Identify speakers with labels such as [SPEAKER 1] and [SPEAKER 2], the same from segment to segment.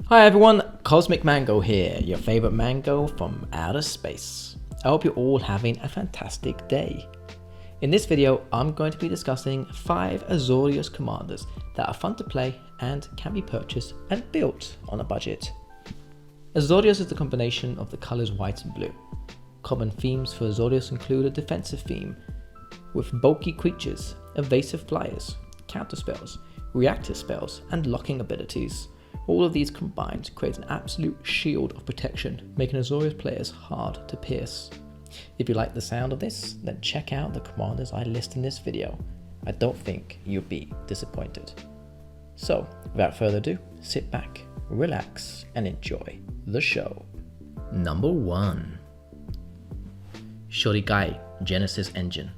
[SPEAKER 1] Hi everyone, Cosmic Mango here, your favorite mango from outer space. I hope you're all having a fantastic day. In this video, I'm going to be discussing 5 Azorius commanders that are fun to play and can be purchased and built on a budget. Azorius is the combination of the colors white and blue. Common themes for Azorius include a defensive theme with bulky creatures, evasive flyers, counter spells, reactive spells, and locking abilities. All of these combined create an absolute shield of protection, making Azorius players hard to pierce. If you like the sound of this, then check out the commanders I list in this video. I don't think you'll be disappointed. So, without further ado, sit back, relax, and enjoy the show. Number 1. Shorikai Genesis Engine.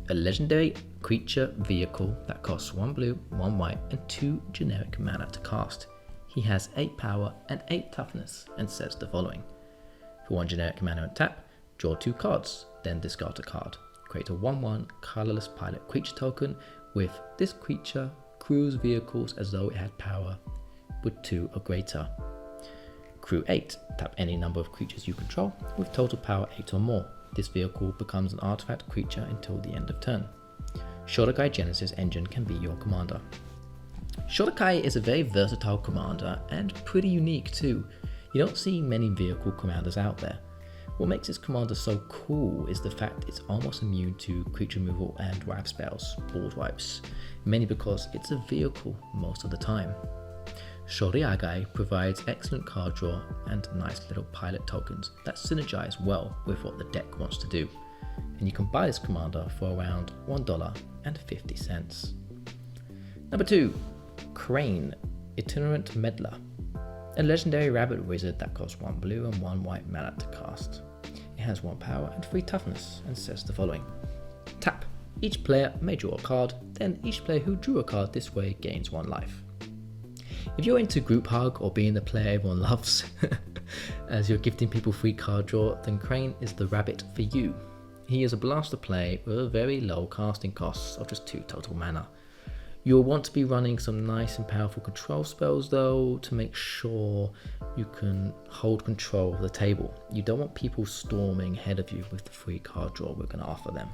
[SPEAKER 1] A legendary creature vehicle that costs 1 blue, 1 white, and 2 generic mana to cast. He has 8 power and 8 toughness and says the following. For 1 generic mana and tap, draw 2 cards, then discard a card. Create a 1/1 colorless pilot creature token with this creature crews vehicles as though it had power with 2 or greater. Crew 8, tap any number of creatures you control with total power 8 or more. This vehicle becomes an artifact creature until the end of turn. Shorikai Genesis Engine can be your commander. Shorikai is a very versatile commander and pretty unique too. You don't see many vehicle commanders out there. What makes this commander so cool is the fact it's almost immune to creature removal and wipe spells, board wipes, mainly because it's a vehicle most of the time. Shorikai provides excellent card draw and nice little pilot tokens that synergize well with what the deck wants to do. And you can buy this commander for around $1.50. Number 2. Kwain, Itinerant Meddler. A legendary rabbit wizard that costs 1 blue and 1 white mana to cast. It has 1 power and 3 toughness and says the following. Tap. Each player may draw a card, then each player who drew a card this way gains 1 life. If you're into group hug or being the player everyone loves, as you're gifting people free card draw, then Kwain is the rabbit for you. He is a blast to play with a very low casting costs of just 2 total mana. You'll want to be running some nice and powerful control spells though to make sure you can hold control of the table. You don't want people storming ahead of you with the free card draw we're going to offer them.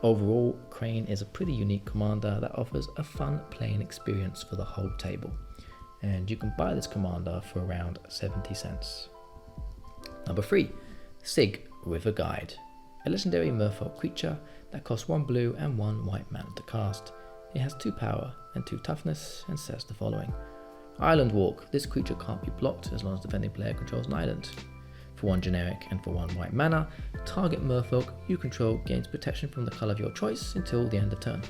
[SPEAKER 1] Overall, Kwain is a pretty unique commander that offers a fun playing experience for the whole table. And you can buy this commander for around 70 cents. Number 3. Sygg River Guide. A legendary merfolk creature that costs 1 blue and 1 white mana to cast. It has 2 power and 2 toughness and says the following. Island Walk. This creature can't be blocked as long as the defending player controls an island. For 1 generic and for 1 white mana, target merfolk you control gains protection from the color of your choice until the end of turn.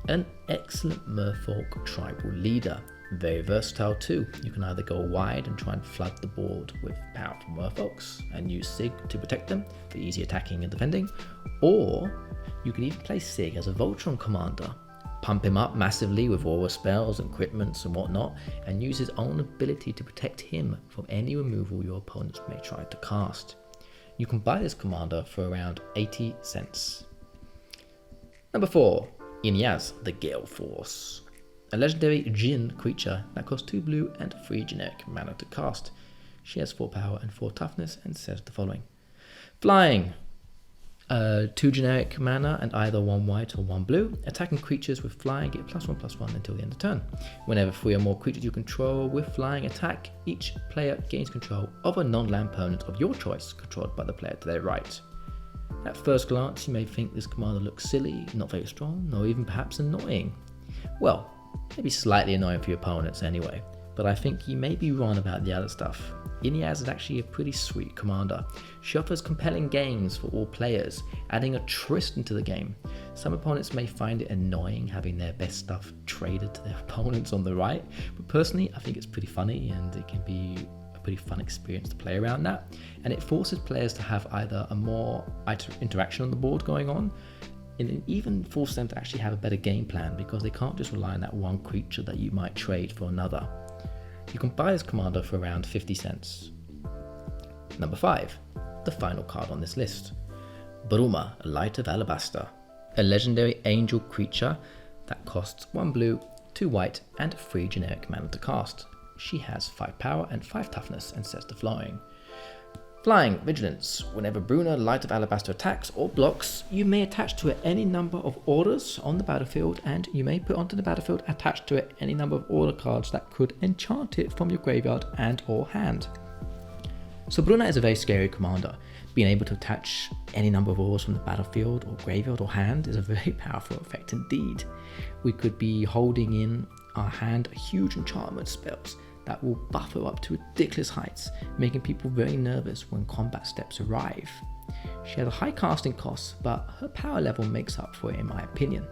[SPEAKER 1] An excellent merfolk tribal leader. Very versatile too. You can either go wide and try and flood the board with powerful merfolks and use Sygg to protect them for easy attacking and defending, or you can even play Sygg as a Voltron commander. Pump him up massively with aura spells and equipments and whatnot, and use his own ability to protect him from any removal your opponents may try to cast. You can buy this commander for around 80 cents. Number 4. Inniaz, the Gale Force. A legendary Djinn creature that costs 2 blue and 3 generic mana to cast. She has 4 power and 4 toughness and says the following. Flying. 2 generic mana and either 1 white or 1 blue. Attacking creatures with flying get +1/+1 until the end of turn. Whenever 3 or more creatures you control with flying attack, each player gains control of a non-land opponent of your choice, controlled by the player to their right. At first glance, you may think this commander looks silly, not very strong, or even perhaps annoying. Well, maybe slightly annoying for your opponents anyway, but I think you may be wrong about the other stuff. Inniaz is actually a pretty sweet commander. She offers compelling games for all players, adding a twist into the game. Some opponents may find it annoying having their best stuff traded to their opponents on the right, but personally I think it's pretty funny and it can be a pretty fun experience to play around that. And it forces players to have either a more interaction on the board going on, and it even forces them to actually have a better game plan because they can't just rely on that one creature that you might trade for another. You can buy this commander for around 50 cents. Number 5. The final card on this list. Bruna, Light of Alabaster. A legendary angel creature that costs 1 blue, 2 white, and 3 generic mana to cast. She has 5 power and 5 toughness and says the following. Flying, Vigilance. Whenever Bruna, Light of Alabaster attacks or blocks, you may attach to it any number of orders on the battlefield, and you may put onto the battlefield attached to it any number of order cards that could enchant it from your graveyard and or hand. So Bruna is a very scary commander. Being able to attach any number of orders from the battlefield or graveyard or hand is a very powerful effect indeed. We could be holding in our hand huge enchantment spells that will buffer up to ridiculous heights, making people very nervous when combat steps arrive. She has a high casting cost, but her power level makes up for it in my opinion.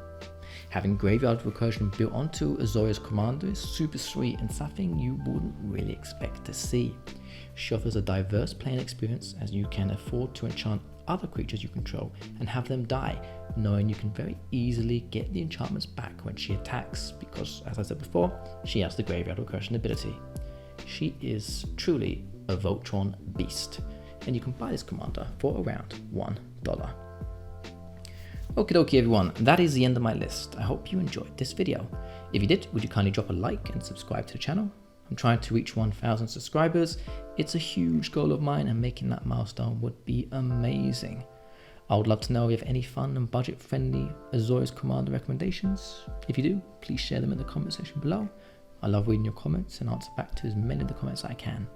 [SPEAKER 1] Having graveyard recursion built onto Azorius commander is super sweet and something you wouldn't really expect to see. She offers a diverse playing experience as you can afford to enchant other creatures you control and have them die, knowing you can very easily get the enchantments back when she attacks because, as I said before, she has the graveyard recursion ability. She is truly a Voltron beast, and you can buy this commander for around $1. Okie dokie everyone, that is the end of my list. I hope you enjoyed this video. If you did, would you kindly drop a like and subscribe to the channel? I'm trying to reach 1,000 subscribers. It's a huge goal of mine and making that milestone would be amazing. I would love to know if you have any fun and budget friendly Azorius commander recommendations. If you do, please share them in the comment section below. I love reading your comments and answer back to as many of the comments I can.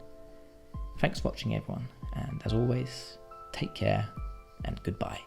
[SPEAKER 1] Thanks for watching everyone, and as always, take care and goodbye.